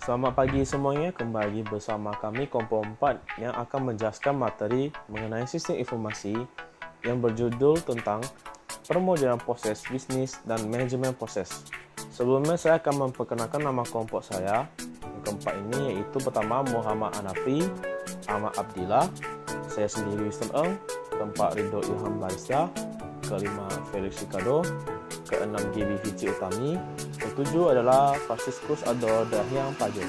Selamat pagi semuanya, kembali bersama kami Kompo 4 yang akan menjelaskan materi mengenai sistem informasi yang berjudul tentang permodelan proses bisnis dan manajemen proses. Sebelumnya saya akan memperkenalkan nama kelompok saya. Yang keempat ini yaitu pertama Muhammad Hanafi, Ahmad Abdillah, saya sendiri Wisdom Eng, keempat Ridho Ilham Barista, kelima Felix Ricardo, keenam GB Fici Utami, ketujuh adalah Franciscus Ador Dahyang Pajo.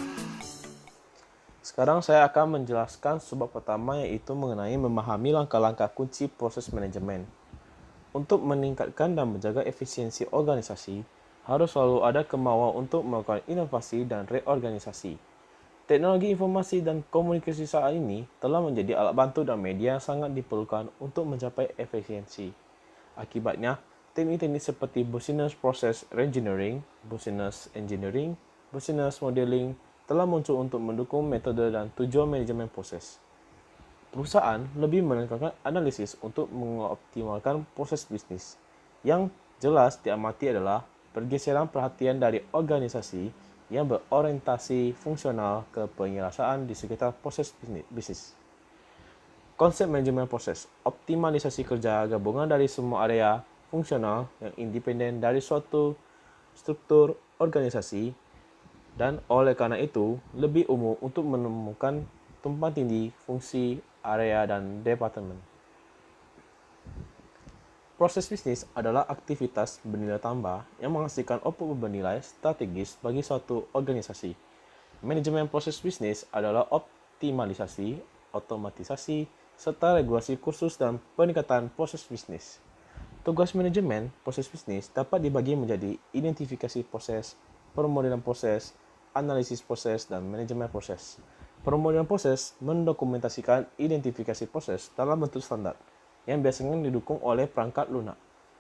Sekarang saya akan menjelaskan sebab pertama yaitu mengenai memahami langkah-langkah kunci proses manajemen. Untuk meningkatkan dan menjaga efisiensi organisasi, harus selalu ada kemauan untuk melakukan inovasi dan reorganisasi. Teknologi informasi dan komunikasi saat ini telah menjadi alat bantu dan media yang sangat diperlukan untuk mencapai efisiensi. Akibatnya, teknik-teknik seperti business process reengineering, business engineering, business modeling telah muncul untuk mendukung metode dan tujuan manajemen proses. Perusahaan lebih menekankan analisis untuk mengoptimalkan proses bisnis. Yang jelas diamati adalah pergeseran perhatian dari organisasi yang berorientasi fungsional ke penyelesaian di sekitar proses bisnis. Konsep manajemen proses, optimalisasi kerja gabungan dari semua area fungsional yang independen dari suatu struktur organisasi dan oleh karena itu lebih umum untuk menemukan tumpang tindih fungsi, area, dan departemen. Proses bisnis adalah aktivitas bernilai tambah yang menghasilkan output bernilai strategis bagi suatu organisasi. Manajemen proses bisnis adalah optimalisasi, otomatisasi, serta regulasi khusus dan peningkatan proses bisnis. Tugas manajemen proses bisnis dapat dibagi menjadi identifikasi proses, permodelan proses, analisis proses, dan manajemen proses. Permodelan proses mendokumentasikan identifikasi proses dalam bentuk standar, yang biasanya didukung oleh perangkat lunak.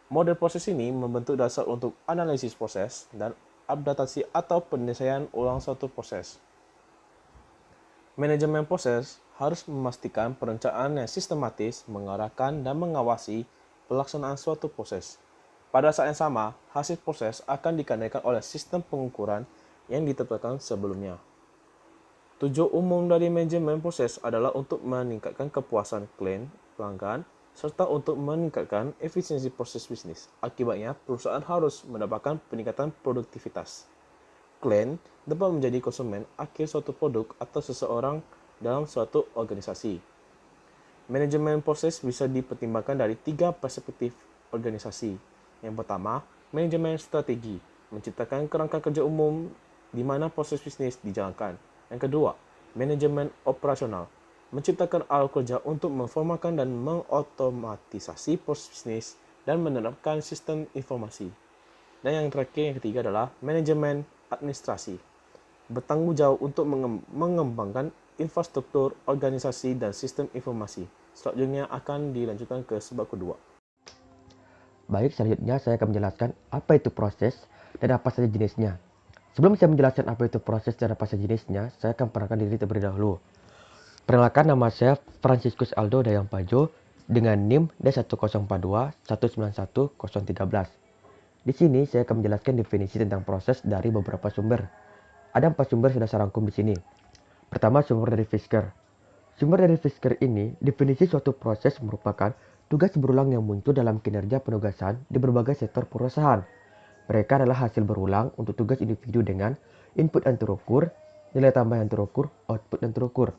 Model proses ini membentuk dasar untuk analisis proses dan updatasi atau penyelesaian ulang suatu proses. Manajemen proses harus memastikan perencanaan yang sistematis, mengarahkan dan mengawasi pelaksanaan suatu proses. Pada saat yang sama, hasil proses akan dikendalikan oleh sistem pengukuran yang ditetapkan sebelumnya. Tujuan umum dari manajemen proses adalah untuk meningkatkan kepuasan klien, pelanggan, serta untuk meningkatkan efisiensi proses bisnis. Akibatnya, perusahaan harus mendapatkan peningkatan produktivitas. Klien dapat menjadi konsumen akhir suatu produk atau seseorang dalam suatu organisasi. Manajemen proses bisa dipertimbangkan dari 3 perspektif organisasi. Yang pertama, manajemen strategi, menciptakan kerangka kerja umum di mana proses bisnis dijalankan. Yang kedua, manajemen operasional, menciptakan alat kerja untuk memformalkan dan mengotomatisasi proses bisnis dan menerapkan sistem informasi. Dan yang terakhir, yang ketiga adalah manajemen administrasi, bertanggung jawab untuk mengembangkan infrastruktur, organisasi, dan sistem informasi. Selanjutnya akan dilanjutkan ke sebab kedua. Baik, selanjutnya saya akan menjelaskan apa itu proses dan apa saja jenisnya. Sebelum saya menjelaskan apa itu proses dan apa saja jenisnya, saya akan perkenalkan diri terlebih dahulu. Perkenalkan, nama saya Franciscus Aldo Dayang Pajo dengan NIM D1042191013. Di sini saya akan menjelaskan definisi tentang proses dari beberapa sumber. Ada 4 sumber sudah saya rangkum di sini. Pertama, sumber dari Fisker. Sumber dari Fisker ini, definisi suatu proses merupakan tugas berulang yang muncul dalam kinerja penugasan di berbagai sektor perusahaan. Mereka adalah hasil berulang untuk tugas individu dengan input yang terukur, nilai tambah yang terukur, output yang terukur.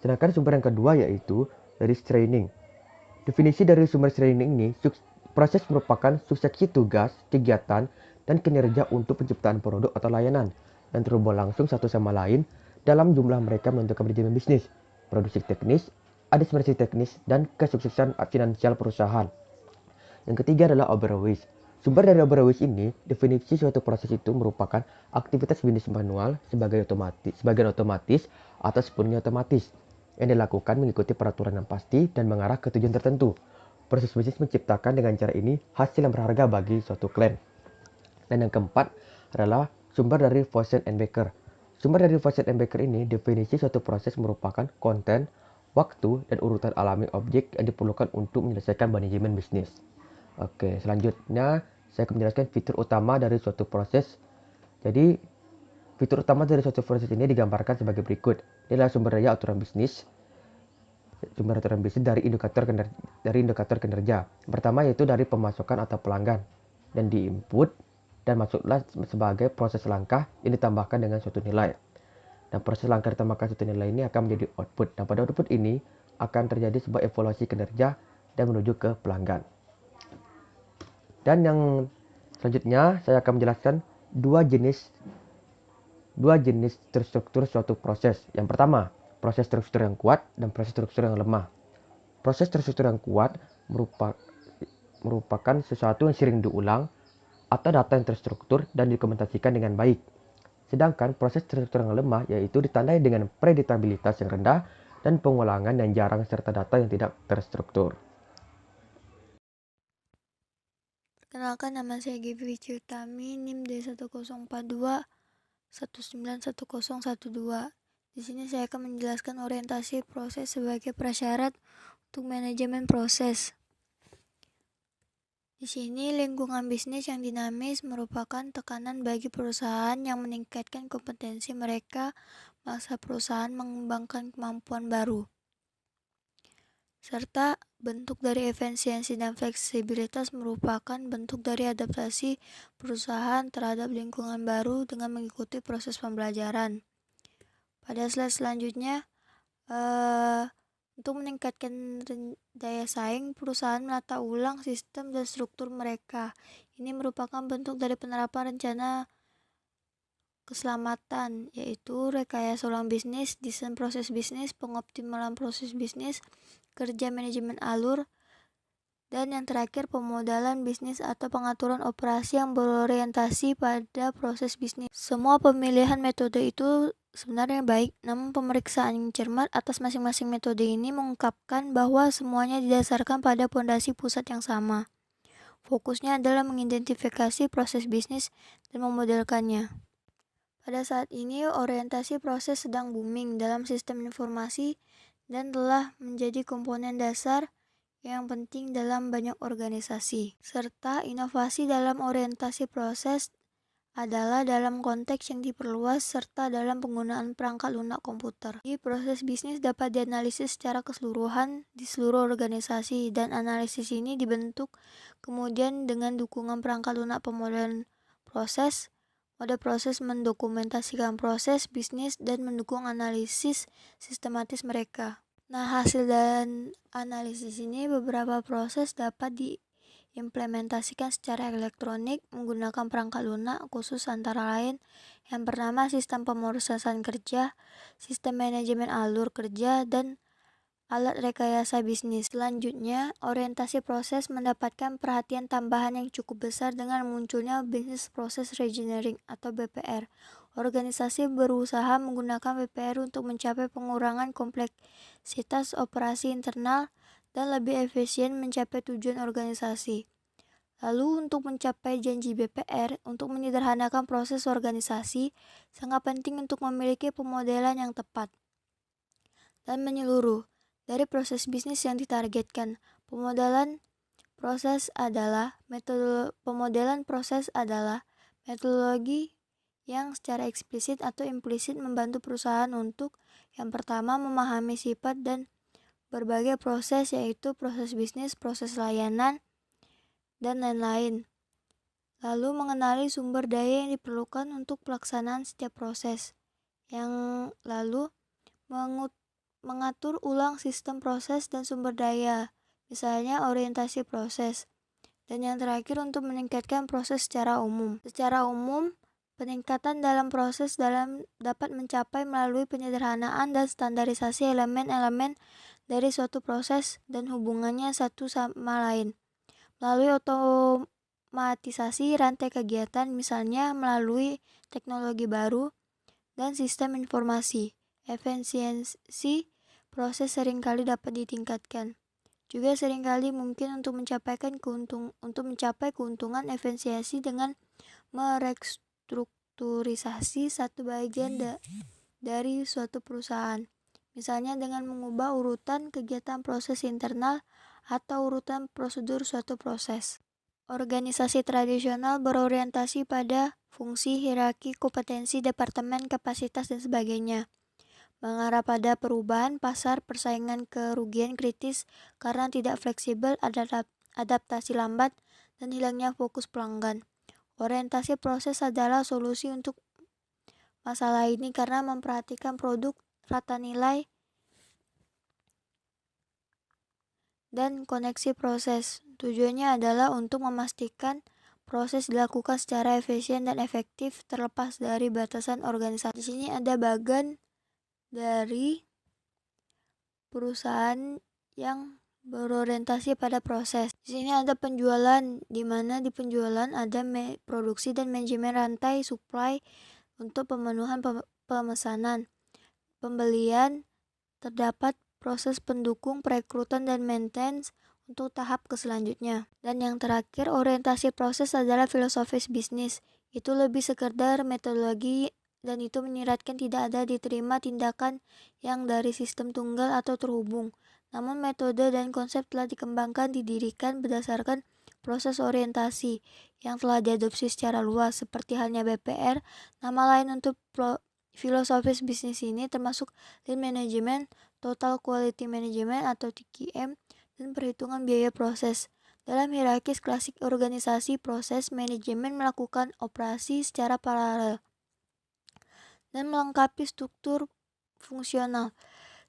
Sedangkan sumber yang kedua yaitu dari training. Definisi dari sumber training ini, proses merupakan suksesi tugas, kegiatan, dan kinerja untuk penciptaan produk atau layanan yang terhubung langsung satu sama lain dalam jumlah mereka menentukan manajemen bisnis, produksi teknis, administrasi teknis, dan kesuksesan finansial perusahaan. Yang ketiga adalah overways. Sumber dari overways ini, definisi suatu proses itu merupakan aktivitas bisnis manual sebagian otomatis atau sepenuhnya otomatis yang dilakukan mengikuti peraturan yang pasti dan mengarah ke tujuan tertentu. Proses bisnis menciptakan dengan cara ini hasil yang berharga bagi suatu klien. Dan yang keempat adalah sumber dari Voisin and Baker. Sumber dari Voisin and Baker ini, definisi suatu proses merupakan konten, waktu, dan urutan alami objek yang diperlukan untuk menyelesaikan manajemen bisnis. Oke, selanjutnya saya akan menjelaskan fitur utama dari suatu proses. Jadi, Fitur utama dari suatu proses ini digambarkan sebagai berikut. Ini adalah sumber daya aturan bisnis dari indikator kinerja. Pertama yaitu dari pemasukan atau pelanggan dan diinput dan masuklah sebagai proses langkah yang ditambahkan dengan suatu nilai. Dan proses langkah ditambahkan suatu nilai ini akan menjadi output. Dan pada output ini akan terjadi sebuah evaluasi kinerja dan menuju ke pelanggan. Dan yang selanjutnya saya akan menjelaskan dua jenis terstruktur suatu proses. Yang pertama, proses struktur yang kuat dan proses struktur yang lemah. Proses terstruktur yang kuat merupakan sesuatu yang sering diulang atau data yang terstruktur dan dokumentasikan dengan baik. Sedangkan proses terstruktur yang lemah yaitu ditandai dengan predictabilitas yang rendah dan pengulangan yang jarang serta data yang tidak terstruktur. Perkenalkan, nama saya Gibi Ciutami, NIM D1042191012. Di sini saya akan menjelaskan orientasi proses sebagai prasyarat untuk manajemen proses. Di sini lingkungan bisnis yang dinamis merupakan tekanan bagi perusahaan yang meningkatkan kompetensi mereka, maksa perusahaan mengembangkan kemampuan baru. Serta bentuk dari efisiensi dan fleksibilitas merupakan bentuk dari adaptasi perusahaan terhadap lingkungan baru dengan mengikuti proses pembelajaran. Pada slide selanjutnya, untuk meningkatkan daya saing, perusahaan menata ulang sistem dan struktur mereka. Ini merupakan bentuk dari penerapan rencana keselamatan, yaitu rekayasa ulang bisnis, desain proses bisnis, pengoptimalan proses bisnis, kerja manajemen alur, dan yang terakhir pemodalan bisnis atau pengaturan operasi yang berorientasi pada proses bisnis. Semua pemilihan metode itu sebenarnya baik, namun pemeriksaan yang cermat atas masing-masing metode ini mengungkapkan bahwa semuanya didasarkan pada fondasi pusat yang sama. Fokusnya adalah mengidentifikasi proses bisnis dan memodelkannya. Pada saat ini, orientasi proses sedang booming dalam sistem informasi dan telah menjadi komponen dasar yang penting dalam banyak organisasi. Serta inovasi dalam orientasi proses adalah dalam konteks yang diperluas serta dalam penggunaan perangkat lunak komputer. Di proses bisnis dapat dianalisis secara keseluruhan di seluruh organisasi dan analisis ini dibentuk kemudian dengan dukungan perangkat lunak pemodelan proses. Mode proses mendokumentasikan proses bisnis dan mendukung analisis sistematis mereka. Nah, hasil dan analisis ini beberapa proses dapat diimplementasikan secara elektronik menggunakan perangkat lunak khusus antara lain yang pertama sistem pemrosesan kerja, sistem manajemen alur kerja, dan alat rekayasa bisnis. Selanjutnya, orientasi proses mendapatkan perhatian tambahan yang cukup besar dengan munculnya Business Process Reengineering atau BPR. Organisasi berusaha menggunakan BPR untuk mencapai pengurangan kompleksitas operasi internal dan lebih efisien mencapai tujuan organisasi. Lalu untuk mencapai janji BPR untuk menyederhanakan proses organisasi, sangat penting untuk memiliki pemodelan yang tepat dan menyeluruh dari proses bisnis yang ditargetkan. Pemodelan proses adalah metodologi yang secara eksplisit atau implisit membantu perusahaan untuk yang pertama memahami sifat dan berbagai proses, yaitu proses bisnis, proses layanan, dan lain-lain. Lalu mengenali sumber daya yang diperlukan untuk pelaksanaan setiap proses. Yang lalu mengatur ulang sistem proses dan sumber daya, misalnya orientasi proses. Dan yang terakhir untuk meningkatkan proses secara umum. Secara umum, peningkatan dalam proses dapat mencapai melalui penyederhanaan dan standarisasi elemen-elemen dari suatu proses dan hubungannya satu sama lain. Melalui otomatisasi rantai kegiatan, misalnya melalui teknologi baru dan sistem informasi. Efisiensi proses seringkali dapat ditingkatkan. Juga seringkali mungkin untuk mencapai keuntungan efisiensi dengan merestrukturisasi satu bagian dari suatu perusahaan. Misalnya dengan mengubah urutan kegiatan proses internal atau urutan prosedur suatu proses. Organisasi tradisional berorientasi pada fungsi, hierarki, kompetensi, departemen, kapasitas, dan sebagainya. Mengarah pada perubahan pasar, persaingan, kerugian kritis karena tidak fleksibel, adaptasi lambat, dan hilangnya fokus pelanggan. Orientasi proses adalah solusi untuk masalah ini karena memperhatikan produk, rata nilai, dan koneksi proses. Tujuannya adalah untuk memastikan proses dilakukan secara efisien dan efektif terlepas dari batasan organisasi. Di sini ada bagan dari perusahaan yang berorientasi pada proses. Di sini ada penjualan, di mana di penjualan ada produksi dan manajemen rantai supply untuk pemenuhan pemesanan. Pembelian terdapat proses pendukung, perekrutan, dan maintenance untuk tahap selanjutnya. Dan yang terakhir, orientasi proses adalah filosofis bisnis. Itu lebih sekedar metodologi dan itu menyiratkan tidak ada diterima tindakan yang dari sistem tunggal atau terhubung. Namun metode dan konsep telah dikembangkan didirikan berdasarkan proses orientasi yang telah diadopsi secara luas, seperti halnya BPR. Nama lain untuk filosofis bisnis ini termasuk Lean Management, Total Quality Management atau TQM, dan perhitungan biaya proses. Dalam hierarkis klasik organisasi, proses manajemen melakukan operasi secara paralel dan melengkapi struktur fungsional.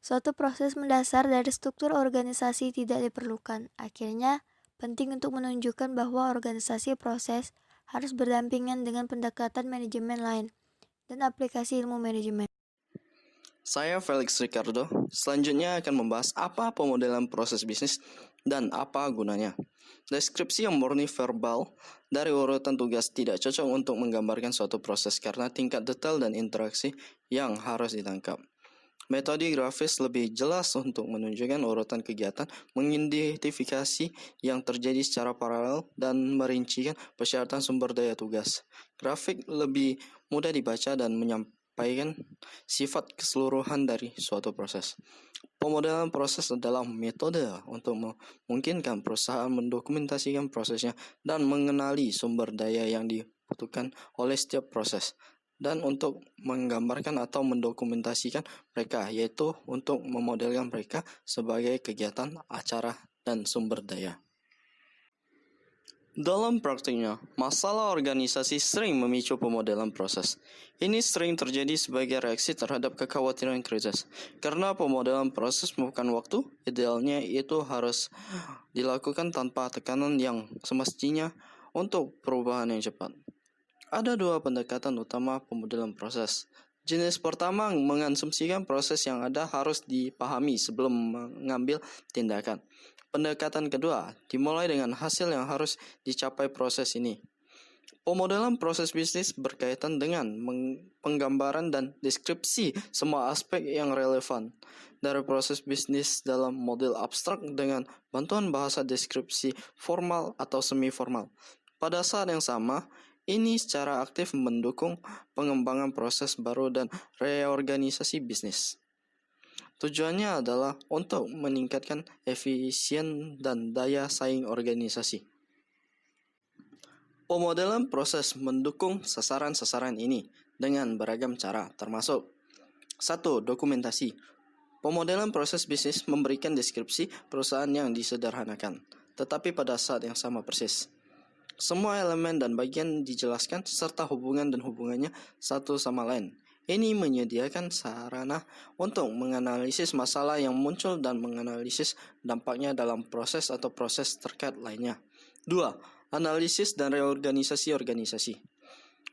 Suatu proses mendasar dari struktur organisasi tidak diperlukan. Akhirnya, penting untuk menunjukkan bahwa organisasi proses harus berdampingan dengan pendekatan manajemen lain dan aplikasi ilmu manajemen. Saya Felix Ricardo, selanjutnya akan membahas apa pemodelan proses bisnis dan apa gunanya. Deskripsi yang murni verbal dari urutan tugas tidak cocok untuk menggambarkan suatu proses karena tingkat detail dan interaksi yang harus ditangkap. Metode grafis lebih jelas untuk menunjukkan urutan kegiatan, mengidentifikasi yang terjadi secara paralel, dan merincikan persyaratan sumber daya tugas. Grafik lebih mudah dibaca dan menyampaikan sifat keseluruhan dari suatu proses. Pemodelan proses adalah metode untuk memungkinkan perusahaan mendokumentasikan prosesnya dan mengenali sumber daya yang dibutuhkan oleh setiap proses, dan untuk menggambarkan atau mendokumentasikan mereka, yaitu untuk memodelkan mereka sebagai kegiatan, acara, dan sumber daya. Dalam praktiknya, masalah organisasi sering memicu pemodelan proses. Ini sering terjadi sebagai reaksi terhadap kekhawatiran kritis. Karena pemodelan proses memakan waktu, idealnya itu harus dilakukan tanpa tekanan yang semestinya untuk perubahan yang cepat. Ada dua pendekatan utama pemodelan proses. Jenis pertama mengasumsikan proses yang ada harus dipahami sebelum mengambil tindakan. Pendekatan kedua dimulai dengan hasil yang harus dicapai proses ini. Pemodelan proses bisnis berkaitan dengan penggambaran dan deskripsi semua aspek yang relevan dari proses bisnis dalam model abstrak dengan bantuan bahasa deskripsi formal atau semi-formal. Pada saat yang sama, ini secara aktif mendukung pengembangan proses baru dan reorganisasi bisnis. Tujuannya adalah untuk meningkatkan efisien dan daya saing organisasi. Pemodelan proses mendukung sasaran-sasaran ini dengan beragam cara, termasuk 1. Dokumentasi. Pemodelan proses bisnis memberikan deskripsi perusahaan yang disederhanakan, tetapi pada saat yang sama persis. Semua elemen dan bagian dijelaskan serta hubungan dan hubungannya satu sama lain. Ini menyediakan sarana untuk menganalisis masalah yang muncul dan menganalisis dampaknya dalam proses atau proses terkait lainnya. 2. Analisis dan reorganisasi organisasi.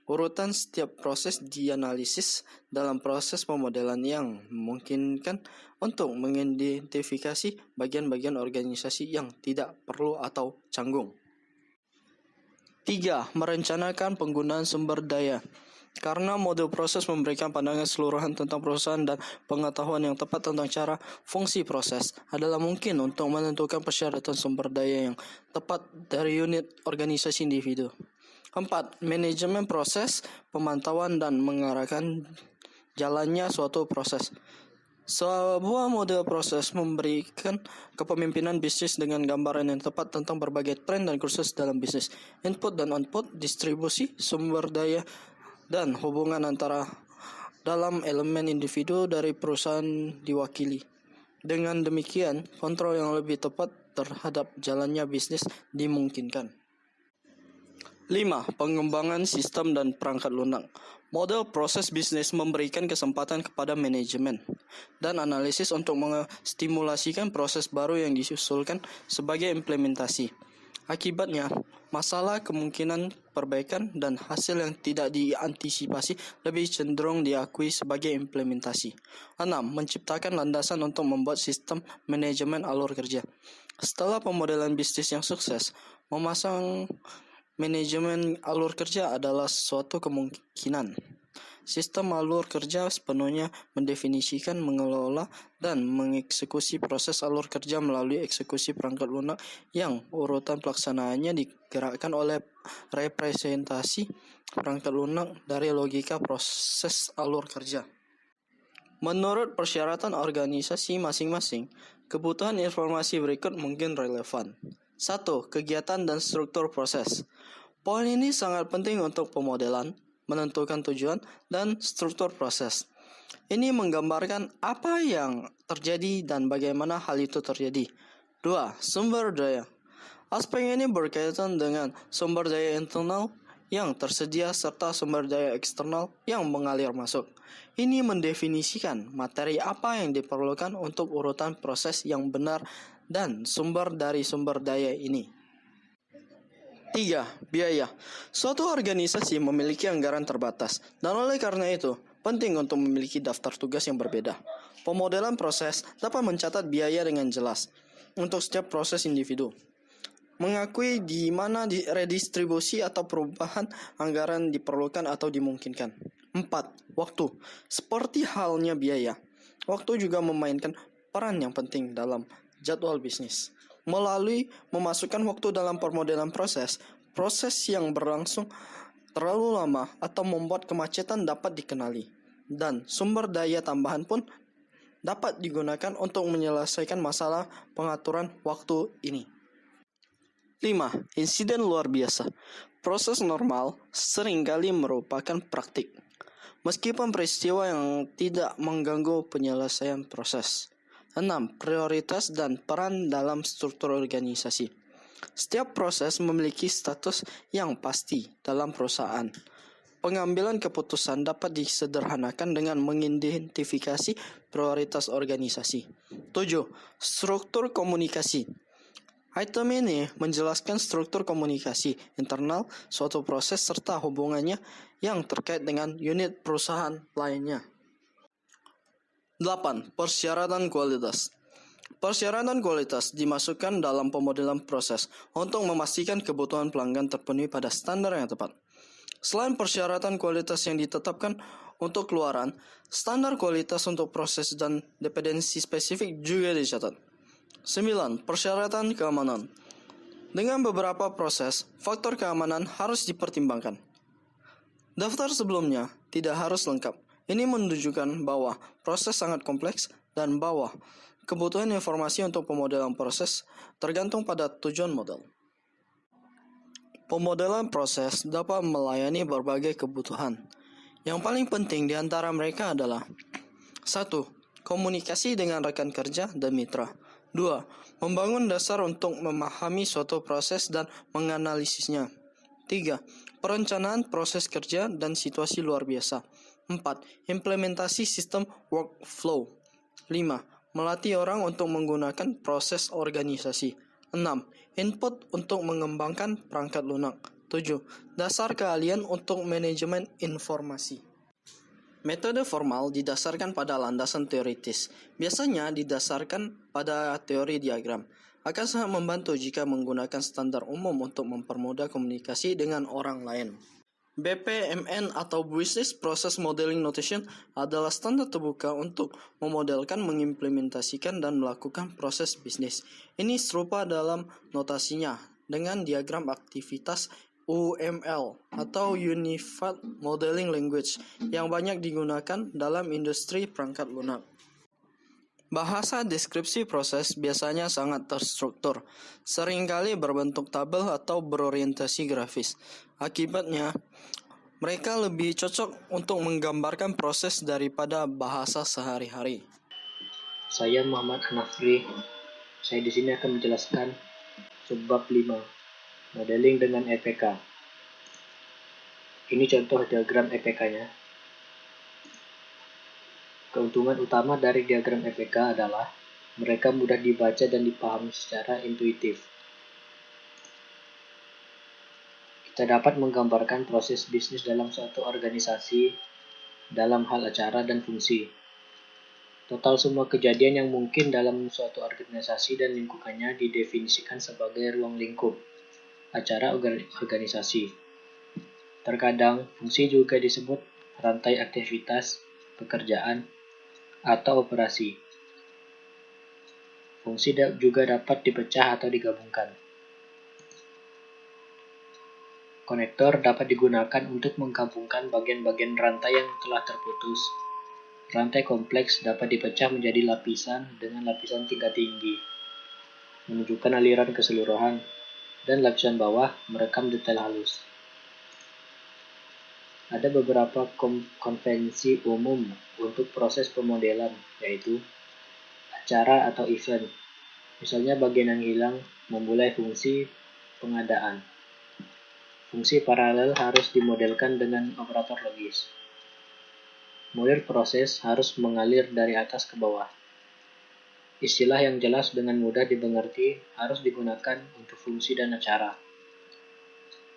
Urutan setiap proses dianalisis dalam proses pemodelan yang memungkinkan untuk mengidentifikasi bagian-bagian organisasi yang tidak perlu atau canggung. 3. Merencanakan penggunaan sumber daya. Karena model proses memberikan pandangan keseluruhan tentang perusahaan dan pengetahuan yang tepat tentang cara fungsi proses, adalah mungkin untuk menentukan persyaratan sumber daya yang tepat dari unit organisasi individu. 4. Manajemen proses, pemantauan dan mengarahkan jalannya suatu proses. Sebuah model proses memberikan kepemimpinan bisnis dengan gambaran yang tepat tentang berbagai tren dan kursus dalam bisnis, input dan output, distribusi, sumber daya, dan hubungan antara dalam elemen individu dari perusahaan diwakili. Dengan demikian, kontrol yang lebih tepat terhadap jalannya bisnis dimungkinkan. 5. Pengembangan sistem dan perangkat lunak. Model proses bisnis memberikan kesempatan kepada manajemen dan analisis untuk menstimulasikan proses baru yang disusulkan sebagai implementasi. Akibatnya, masalah, kemungkinan perbaikan, dan hasil yang tidak diantisipasi lebih cenderung diakui sebagai implementasi. 6. Menciptakan landasan untuk membuat sistem manajemen alur kerja. Setelah pemodelan bisnis yang sukses, memasang manajemen alur kerja adalah suatu kemungkinan. Sistem alur kerja sepenuhnya mendefinisikan, mengelola, dan mengeksekusi proses alur kerja melalui eksekusi perangkat lunak yang urutan pelaksanaannya digerakkan oleh representasi perangkat lunak dari logika proses alur kerja. Menurut persyaratan organisasi masing-masing, kebutuhan informasi berikut mungkin relevan. 1. Kegiatan dan struktur proses. Poin ini sangat penting untuk pemodelan, menentukan tujuan, dan struktur proses. Ini menggambarkan apa yang terjadi dan bagaimana hal itu terjadi. 2. Sumber daya. Aspek ini berkaitan dengan sumber daya internal yang tersedia serta sumber daya eksternal yang mengalir masuk. Ini mendefinisikan materi apa yang diperlukan untuk urutan proses yang benar dan sumber dari sumber daya ini. 3. Biaya. Suatu organisasi memiliki anggaran terbatas, dan oleh karena itu, penting untuk memiliki daftar tugas yang berbeda. Pemodelan proses dapat mencatat biaya dengan jelas untuk setiap proses individu. Mengakui di mana redistribusi atau perubahan anggaran diperlukan atau dimungkinkan. 4. Waktu. Seperti halnya biaya, waktu juga memainkan peran yang penting dalam jadwal bisnis. Melalui memasukkan waktu dalam permodelan proses yang berlangsung terlalu lama atau membuat kemacetan dapat dikenali, dan sumber daya tambahan pun dapat digunakan untuk menyelesaikan masalah pengaturan waktu ini. 5. Insiden luar biasa. Proses normal seringkali merupakan praktik, meskipun peristiwa yang tidak mengganggu penyelesaian proses. 6. Prioritas dan peran dalam struktur organisasi. Setiap proses memiliki status yang pasti dalam perusahaan. Pengambilan keputusan dapat disederhanakan dengan mengidentifikasi prioritas organisasi. 7. Struktur komunikasi. Item ini menjelaskan struktur komunikasi internal suatu proses serta hubungannya yang terkait dengan unit perusahaan lainnya. 8. Persyaratan kualitas. Persyaratan kualitas dimasukkan dalam pemodelan proses untuk memastikan kebutuhan pelanggan terpenuhi pada standar yang tepat. Selain persyaratan kualitas yang ditetapkan untuk keluaran, standar kualitas untuk proses dan dependensi spesifik juga dicatat. 9. Persyaratan keamanan. Dengan beberapa proses, faktor keamanan harus dipertimbangkan. Daftar sebelumnya tidak harus lengkap. Ini menunjukkan bahwa proses sangat kompleks dan bahwa kebutuhan informasi untuk pemodelan proses tergantung pada tujuan model. Pemodelan proses dapat melayani berbagai kebutuhan. Yang paling penting di antara mereka adalah 1. Komunikasi dengan rekan kerja dan mitra. 2. Membangun dasar untuk memahami suatu proses dan menganalisisnya. 3. Perencanaan proses kerja dan situasi luar biasa. 4. Implementasi sistem workflow. 5. Melatih orang untuk menggunakan proses organisasi. 6. Input untuk mengembangkan perangkat lunak. 7. Dasar keahlian untuk manajemen informasi. Metode formal didasarkan pada landasan teoritis, biasanya didasarkan pada teori diagram. Akan sangat membantu jika menggunakan standar umum untuk mempermudah komunikasi dengan orang lain. BPMN atau Business Process Modeling Notation adalah standar terbuka untuk memodelkan, mengimplementasikan, dan melakukan proses bisnis. Ini serupa dalam notasinya dengan diagram aktivitas UML atau Unified Modeling Language yang banyak digunakan dalam industri perangkat lunak. Bahasa deskripsi proses biasanya sangat terstruktur, seringkali berbentuk tabel atau berorientasi grafis. Akibatnya, mereka lebih cocok untuk menggambarkan proses daripada bahasa sehari-hari. Saya Muhammad Hanafri. Saya di sini akan menjelaskan subbab 5, modeling dengan EPK. Ini contoh diagram EPK-nya. Keuntungan utama dari diagram EPK adalah mereka mudah dibaca dan dipahami secara intuitif. Kita dapat menggambarkan proses bisnis dalam suatu organisasi dalam hal acara dan fungsi. Total semua kejadian yang mungkin dalam suatu organisasi dan lingkungannya didefinisikan sebagai ruang lingkup acara organisasi. Terkadang, fungsi juga disebut rantai aktivitas, pekerjaan, atau operasi. Fungsi juga dapat dipecah atau digabungkan. Konektor dapat digunakan untuk menggabungkan bagian-bagian rantai yang telah terputus. Rantai kompleks dapat dipecah menjadi lapisan dengan lapisan tingkat tinggi, menunjukkan aliran keseluruhan, dan lapisan bawah merekam detail halus. Ada beberapa konvensi umum untuk proses pemodelan, yaitu acara atau event. Misalnya bagian yang hilang memulai fungsi pengadaan. Fungsi paralel harus dimodelkan dengan operator logis. Model proses harus mengalir dari atas ke bawah. Istilah yang jelas dengan mudah dimengerti harus digunakan untuk fungsi dan acara.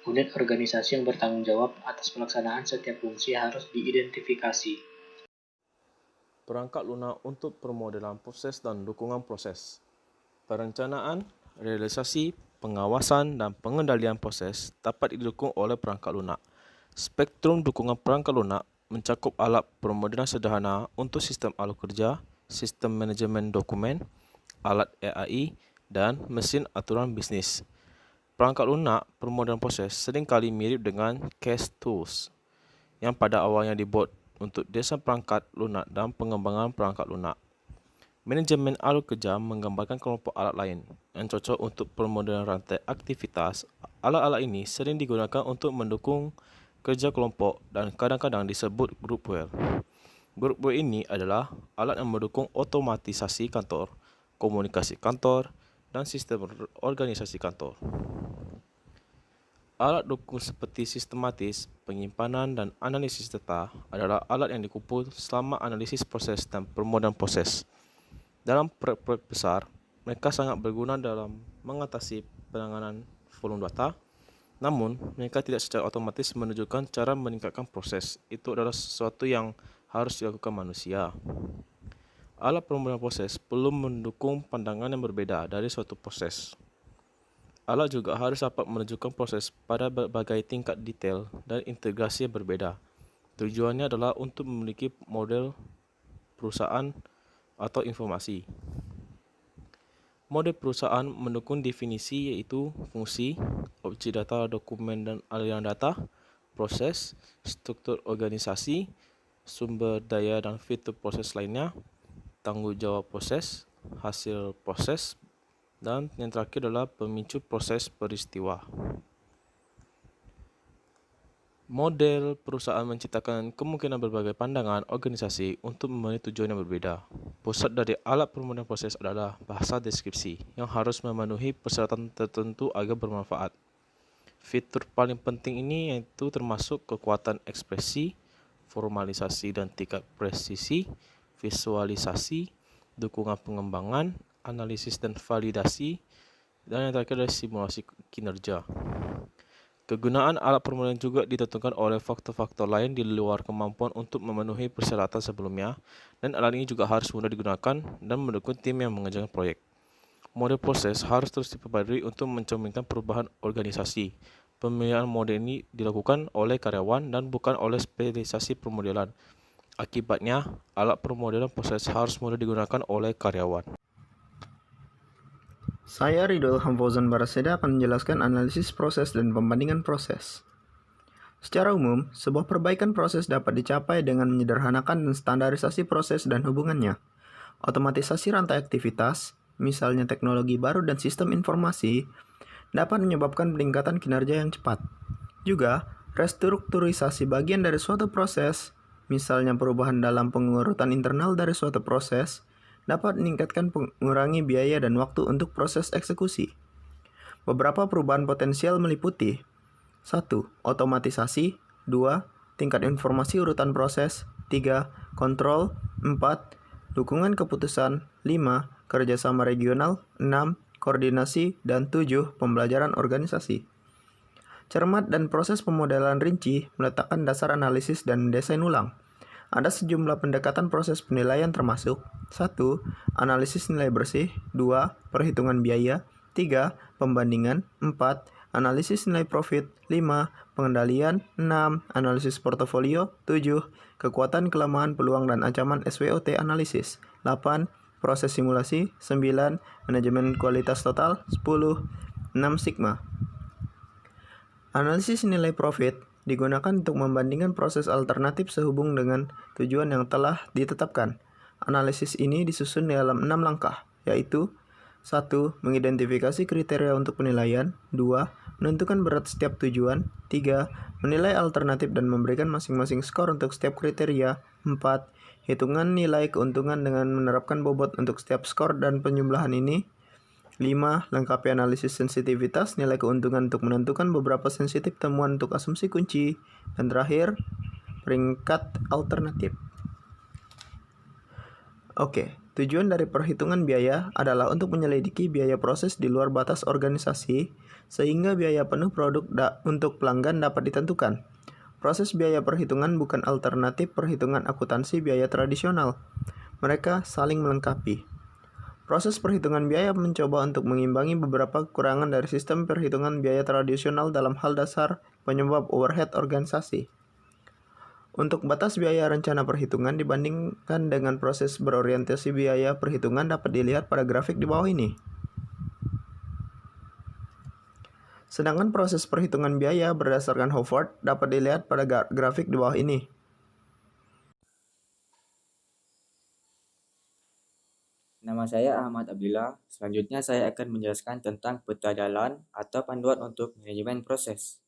Unit organisasi yang bertanggung jawab atas pelaksanaan setiap fungsi harus diidentifikasi. Perangkat lunak untuk permodelan proses dan dukungan proses. Perencanaan, realisasi, pengawasan, dan pengendalian proses dapat didukung oleh perangkat lunak. Spektrum dukungan perangkat lunak mencakup alat permodelan sederhana untuk sistem alur kerja, sistem manajemen dokumen, alat AI, dan mesin aturan bisnis. Perangkat lunak permodelan proses seringkali mirip dengan CAS tools yang pada awalnya dibuat untuk desain perangkat lunak dan pengembangan perangkat lunak. Manajemen alur kerja menggambarkan kelompok alat lain yang cocok untuk permodelan rantai aktivitas. Alat-alat ini sering digunakan untuk mendukung kerja kelompok dan kadang-kadang disebut group wheel. Group wheel ini adalah alat yang mendukung otomatisasi kantor, komunikasi kantor, dan sistem organisasi kantor. Alat dukung seperti sistematis, penyimpanan, dan analisis data adalah alat yang dikumpul selama analisis proses dan permodelan proses. Dalam proyek besar, mereka sangat berguna dalam mengatasi penanganan volume data, namun mereka tidak secara otomatis menunjukkan cara meningkatkan proses. Itu adalah sesuatu yang harus dilakukan manusia. Alat permodelan proses perlu mendukung pandangan yang berbeda dari suatu proses. Alat juga harus dapat menunjukkan proses pada berbagai tingkat detail dan integrasi yang berbeda. Tujuannya adalah untuk memiliki model perusahaan atau informasi. Model perusahaan mendukung definisi yaitu fungsi, objek data, dokumen dan aliran data, proses, struktur organisasi, sumber daya dan fitur proses lainnya, tanggung jawab proses, hasil proses, dan yang terakhir adalah pemicu proses peristiwa. Model perusahaan menciptakan kemungkinan berbagai pandangan organisasi untuk memenuhi tujuan yang berbeda. Pusat dari alat permodelan proses adalah bahasa deskripsi yang harus memenuhi persyaratan tertentu agar bermanfaat. Fitur paling penting ini yaitu termasuk kekuatan ekspresi, formalisasi dan tingkat presisi, visualisasi, dukungan pengembangan, analisis dan validasi, dan yang terakhir adalah simulasi kinerja. Kegunaan alat permodelan juga ditentukan oleh faktor-faktor lain di luar kemampuan untuk memenuhi persyaratan sebelumnya, dan alat ini juga harus mudah digunakan dan mendukung tim yang mengerjakan proyek. Model proses harus terus diperbarui untuk mencerminkan perubahan organisasi. Pemilihan model ini dilakukan oleh karyawan dan bukan oleh spesialisasi permodelan. Akibatnya, alat permodelan proses harus mudah digunakan oleh karyawan. Saya Ridho Hamfauzan Baraseda akan menjelaskan analisis proses dan pembandingan proses. Secara umum, sebuah perbaikan proses dapat dicapai dengan menyederhanakan dan standarisasi proses dan hubungannya. Otomatisasi rantai aktivitas, misalnya teknologi baru dan sistem informasi, dapat menyebabkan peningkatan kinerja yang cepat. Juga, restrukturisasi bagian dari suatu proses, misalnya perubahan dalam pengurutan internal dari suatu proses, dapat mengurangi biaya dan waktu untuk proses eksekusi. Beberapa perubahan potensial meliputi 1. Otomatisasi 2. Tingkat informasi urutan proses 3. Kontrol 4. Dukungan keputusan 5. Kerjasama regional 6. Koordinasi dan 7. Pembelajaran organisasi. Cermat dan proses pemodelan rinci meletakkan dasar analisis dan desain ulang. Ada sejumlah pendekatan proses penilaian termasuk 1. Analisis nilai bersih 2. Perhitungan biaya 3. Pembandingan 4. Analisis nilai profit 5. Pengendalian 6. Analisis portofolio 7. Kekuatan, kelemahan, peluang, dan ancaman SWOT analisis 8. Proses simulasi 9. Manajemen kualitas total 10. 6 sigma. Analisis nilai profit digunakan untuk membandingkan proses alternatif sehubung dengan tujuan yang telah ditetapkan. Analisis ini disusun dalam 6 langkah, yaitu 1. Mengidentifikasi kriteria untuk penilaian 2. Menentukan berat setiap tujuan 3. Menilai alternatif dan memberikan masing-masing skor untuk setiap kriteria 4. Hitungan nilai keuntungan dengan menerapkan bobot untuk setiap skor dan penjumlahan ini 5. Lengkapi analisis sensitivitas nilai keuntungan untuk menentukan beberapa sensitif temuan untuk asumsi kunci. Dan terakhir, peringkat alternatif. Oke, tujuan dari perhitungan biaya adalah untuk menyelidiki biaya proses di luar batas organisasi, sehingga biaya penuh produk untuk pelanggan dapat ditentukan. Proses biaya perhitungan bukan alternatif perhitungan akuntansi biaya tradisional. Mereka saling melengkapi. Proses perhitungan biaya mencoba untuk mengimbangi beberapa kekurangan dari sistem perhitungan biaya tradisional dalam hal dasar penyebab overhead organisasi. Untuk batas biaya rencana perhitungan dibandingkan dengan proses berorientasi biaya perhitungan dapat dilihat pada grafik di bawah ini. Sedangkan proses perhitungan biaya berdasarkan Howard dapat dilihat pada grafik di bawah ini. Nama saya Ahmad Abdillah. Selanjutnya saya akan menjelaskan tentang peta jalan atau panduan untuk manajemen proses.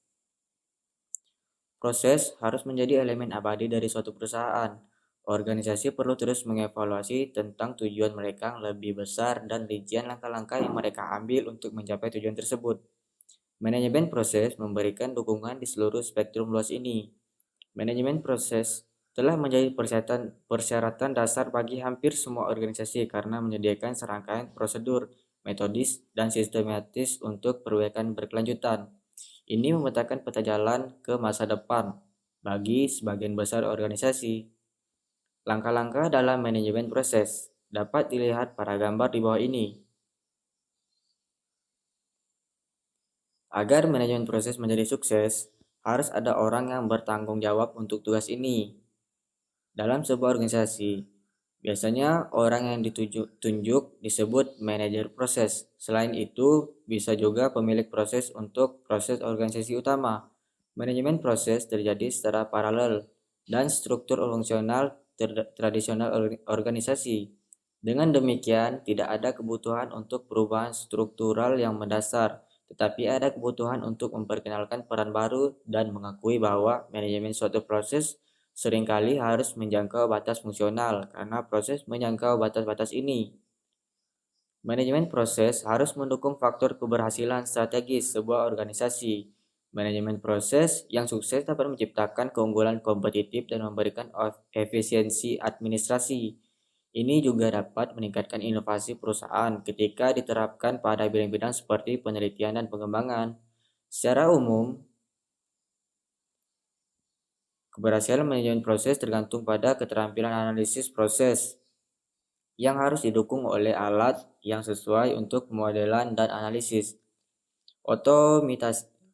Proses harus menjadi elemen abadi dari suatu perusahaan. Organisasi perlu terus mengevaluasi tentang tujuan mereka yang lebih besar dan rincian langkah-langkah yang mereka ambil untuk mencapai tujuan tersebut. Manajemen proses memberikan dukungan di seluruh spektrum luas ini. Manajemen proses telah menjadi persyaratan dasar bagi hampir semua organisasi karena menyediakan serangkaian prosedur, metodis, dan sistematis untuk perbaikan berkelanjutan. Ini memetakan peta jalan ke masa depan bagi sebagian besar organisasi. Langkah-langkah dalam manajemen proses dapat dilihat pada gambar di bawah ini. Agar manajemen proses menjadi sukses, harus ada orang yang bertanggung jawab untuk tugas ini. Dalam sebuah organisasi, biasanya orang yang ditunjuk disebut manajer proses. Selain itu, bisa juga pemilik proses untuk proses organisasi utama. Manajemen proses terjadi secara paralel dan struktur fungsional tradisional organisasi. Dengan demikian, tidak ada kebutuhan untuk perubahan struktural yang mendasar, tetapi ada kebutuhan untuk memperkenalkan peran baru dan mengakui bahwa manajemen suatu proses seringkali harus menjangkau batas fungsional karena proses menjangkau batas-batas ini. Manajemen proses harus mendukung faktor keberhasilan strategis sebuah organisasi. Manajemen proses yang sukses dapat menciptakan keunggulan kompetitif dan memberikan efisiensi administrasi. Ini juga dapat meningkatkan inovasi perusahaan ketika diterapkan pada bidang-bidang seperti penelitian dan pengembangan. Secara umum, keberhasilan manajemen proses tergantung pada keterampilan analisis proses yang harus didukung oleh alat yang sesuai untuk pemodelan dan analisis.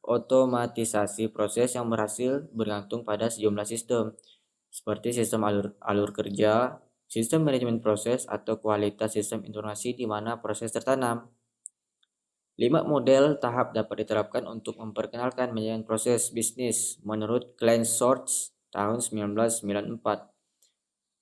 Otomatisasi proses yang berhasil bergantung pada sejumlah sistem, seperti sistem alur kerja, sistem manajemen proses, atau kualitas sistem informasi di mana proses tertanam. 5 model tahap dapat diterapkan untuk memperkenalkan manajemen proses bisnis menurut Klein Shorts tahun 1994.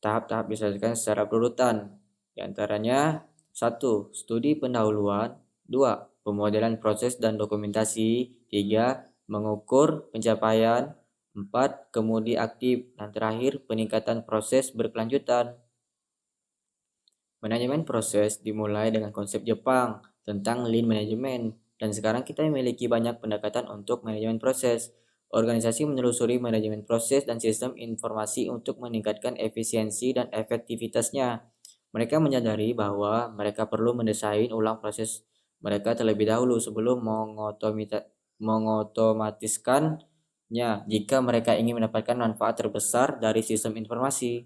Tahap-tahap diselesaikan secara berurutan. Di antaranya 1. Studi pendahuluan, 2. Pemodelan proses dan dokumentasi, 3. Mengukur pencapaian, 4. Kemudi aktif, dan terakhir peningkatan proses berkelanjutan. Manajemen proses dimulai dengan konsep Jepang tentang Lean Management, dan sekarang kita memiliki banyak pendekatan untuk manajemen proses. Organisasi menelusuri manajemen proses dan sistem informasi untuk meningkatkan efisiensi dan efektivitasnya. Mereka menyadari bahwa mereka perlu mendesain ulang proses mereka terlebih dahulu sebelum mengotomatiskannya jika mereka ingin mendapatkan manfaat terbesar dari sistem informasi.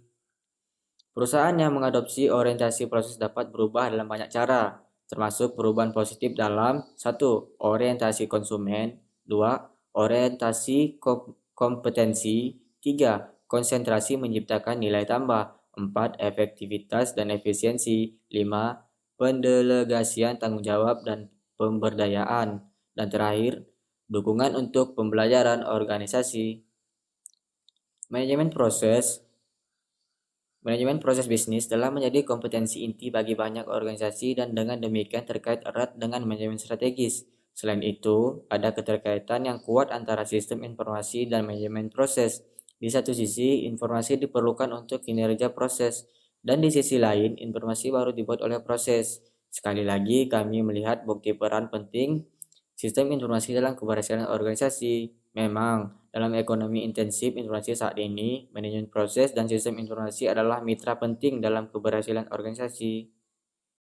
Perusahaan yang mengadopsi orientasi proses dapat berubah dalam banyak cara, termasuk perubahan positif dalam 1. Orientasi konsumen, 2. Orientasi kompetensi, 3. Konsentrasi menciptakan nilai tambah, 4. Efektivitas dan efisiensi, 5. Pendelegasian tanggung jawab dan pemberdayaan, dan terakhir, dukungan untuk pembelajaran organisasi. Manajemen proses bisnis telah menjadi kompetensi inti bagi banyak organisasi dan dengan demikian terkait erat dengan manajemen strategis. Selain itu, ada keterkaitan yang kuat antara sistem informasi dan manajemen proses. Di satu sisi, informasi diperlukan untuk kinerja proses, dan di sisi lain, informasi baru dibuat oleh proses. Sekali lagi, kami melihat bukti peran penting sistem informasi dalam keberhasilan organisasi. Memang, dalam ekonomi intensif informasi saat ini, manajemen proses dan sistem informasi adalah mitra penting dalam keberhasilan organisasi.